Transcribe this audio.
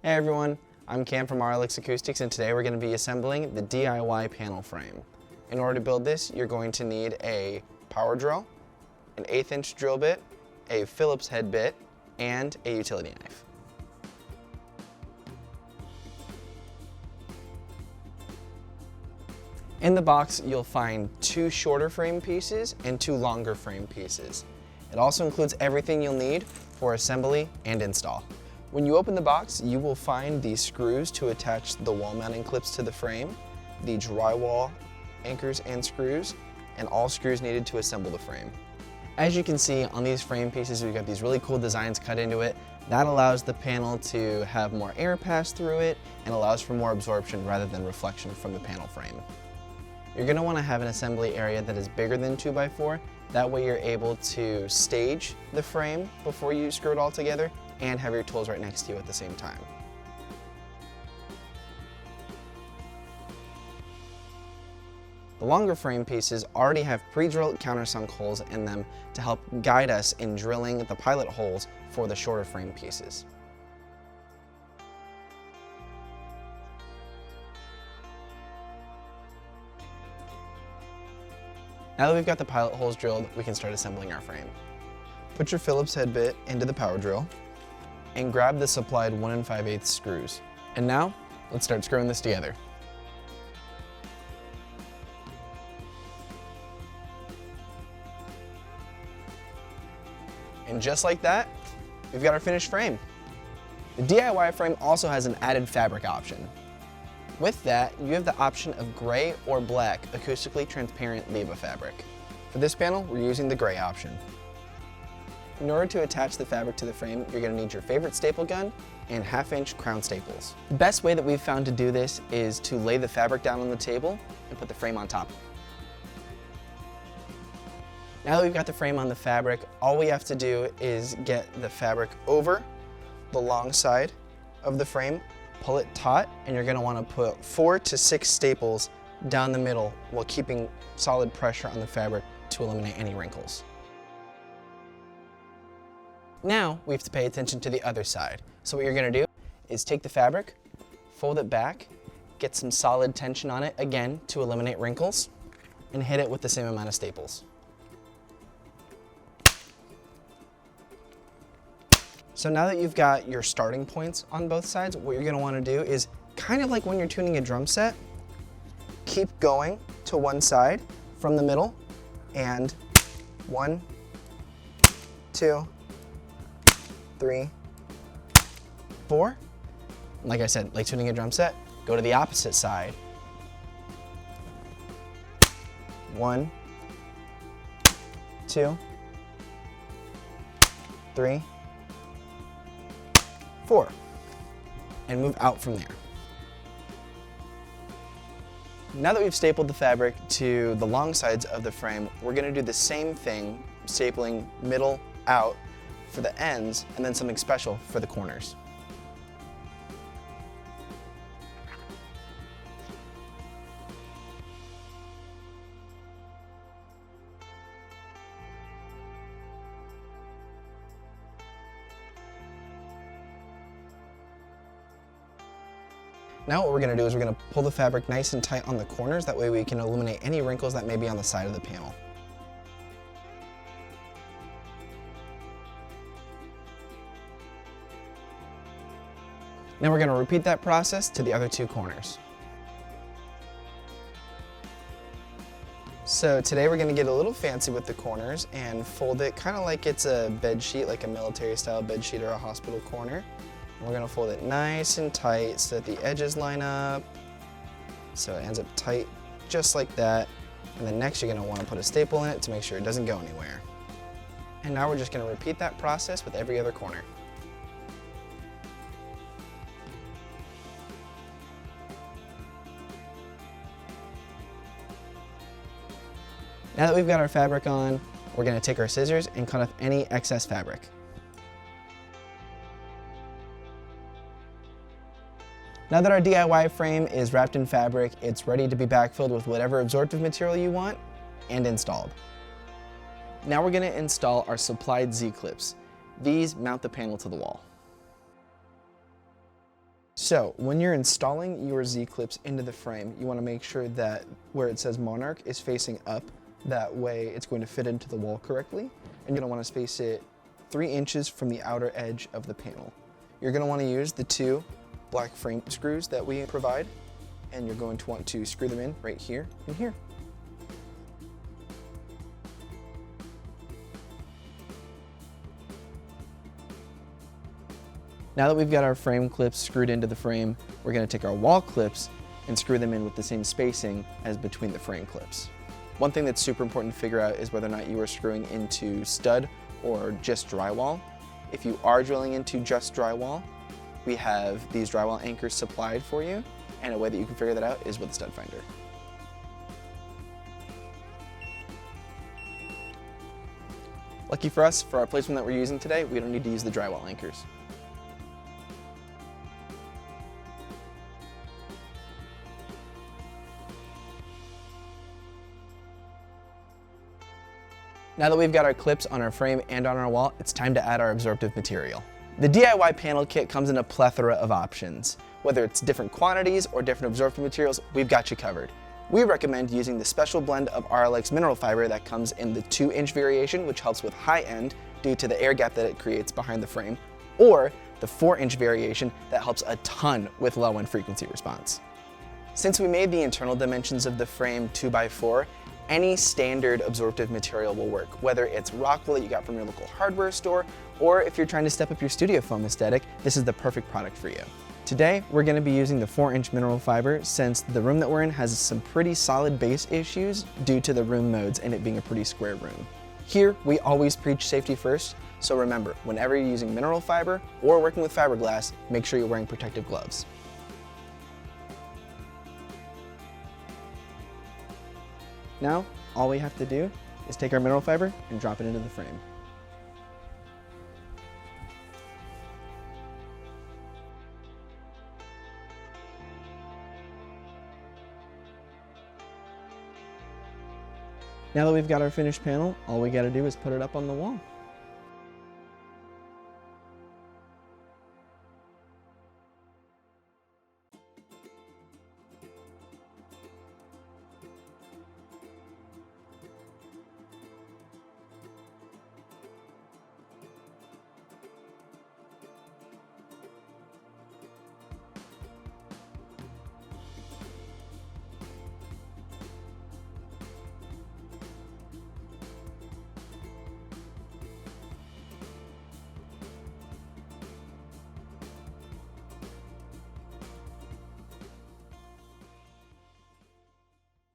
Hey everyone, I'm Cam from Auralex Acoustics, and today we're going to be assembling the DIY panel frame. In order to build this, you're going to need a power drill, an 1/8 inch drill bit, a Phillips head bit, and a utility knife. In the box, you'll find 2 shorter frame pieces and 2 longer frame pieces. It also includes everything you'll need for assembly and install. When you open the box, you will find the screws to attach the wall mounting clips to the frame, the drywall anchors and screws, and all screws needed to assemble the frame. As you can see on these frame pieces, we've got these really cool designs cut into it. That allows the panel to have more air pass through it and allows for more absorption rather than reflection from the panel frame. You're going to want to have an assembly area that is bigger than 2x4. That way you're able to stage the frame before you screw it all together and have your tools right next to you at the same time. The longer frame pieces already have pre-drilled countersunk holes in them to help guide us in drilling the pilot holes for the shorter frame pieces. Now that we've got the pilot holes drilled, we can start assembling our frame. Put your Phillips head bit into the power drill and grab the supplied 1 5/8 screws. And now, let's start screwing this together. And just like that, we've got our finished frame. The DIY frame also has an added fabric option. With that, you have the option of gray or black acoustically transparent Leva fabric. For this panel, we're using the gray option. In order to attach the fabric to the frame, you're going to need your favorite staple gun and 1/2 inch crown staples. The best way that we've found to do this is to lay the fabric down on the table and put the frame on top. Now that we've got the frame on the fabric, all we have to do is get the fabric over the long side of the frame, pull it taut, and you're going to want to put 4 to 6 staples down the middle while keeping solid pressure on the fabric to eliminate any wrinkles. Now we have to pay attention to the other side. So what you're going to do is take the fabric, fold it back, get some solid tension on it again to eliminate wrinkles, and hit it with the same amount of staples. So now that you've got your starting points on both sides, what you're going to want to do is kind of like when you're tuning a drum set, keep going to one side from the middle, and 1, 2, 3, 4. Like I said, like tuning a drum set, go to the opposite side. 1, 2, 3, 4, and move out from there. Now that we've stapled the fabric to the long sides of the frame, we're going to do the same thing, stapling middle out for the ends, and then something special for the corners. Now what we're going to do is we're going to pull the fabric nice and tight on the corners, that way we can eliminate any wrinkles that may be on the side of the panel. Now we're going to repeat that process to the other 2 corners. So today we're going to get a little fancy with the corners and fold it kind of like it's a bed sheet, like a military style bed sheet or a hospital corner. We're going to fold it nice and tight so that the edges line up, so it ends up tight just like that. And then next you're going to want to put a staple in it to make sure it doesn't go anywhere. And now we're just going to repeat that process with every other corner. Now that we've got our fabric on, we're going to take our scissors and cut off any excess fabric. Now that our DIY frame is wrapped in fabric, it's ready to be backfilled with whatever absorptive material you want and installed. Now we're going to install our supplied Z-clips. These mount the panel to the wall. So when you're installing your Z-clips into the frame, you want to make sure that where it says Monarch is facing up. That way it's going to fit into the wall correctly. And you're going to want to space it 3 inches from the outer edge of the panel. You're going to want to use the 2 black frame screws that we provide, and you're going to want to screw them in right here and here. Now that we've got our frame clips screwed into the frame, we're going to take our wall clips and screw them in with the same spacing as between the frame clips. One thing that's super important to figure out is whether or not you are screwing into stud or just drywall. If you are drilling into just drywall, we have these drywall anchors supplied for you, and a way that you can figure that out is with a stud finder. Lucky for us, for our placement that we're using today, we don't need to use the drywall anchors. Now that we've got our clips on our frame and on our wall, it's time to add our absorptive material. The DIY panel kit comes in a plethora of options. Whether it's different quantities or different absorptive materials, we've got you covered. We recommend using the special blend of Auralex mineral fiber that comes in the 2-inch variation, which helps with high end due to the air gap that it creates behind the frame, or the 4-inch variation that helps a ton with low end frequency response. Since we made the internal dimensions of the frame 2x4, any standard absorptive material will work, whether it's rock wool that you got from your local hardware store, or if you're trying to step up your studio foam aesthetic, this is the perfect product for you. Today, we're going to be using the 4-inch mineral fiber since the room that we're in has some pretty solid base issues due to the room modes and it being a pretty square room. Here, we always preach safety first, so remember, whenever you're using mineral fiber or working with fiberglass, make sure you're wearing protective gloves. Now, all we have to do is take our mineral fiber and drop it into the frame. Now that we've got our finished panel, all we gotta do is put it up on the wall.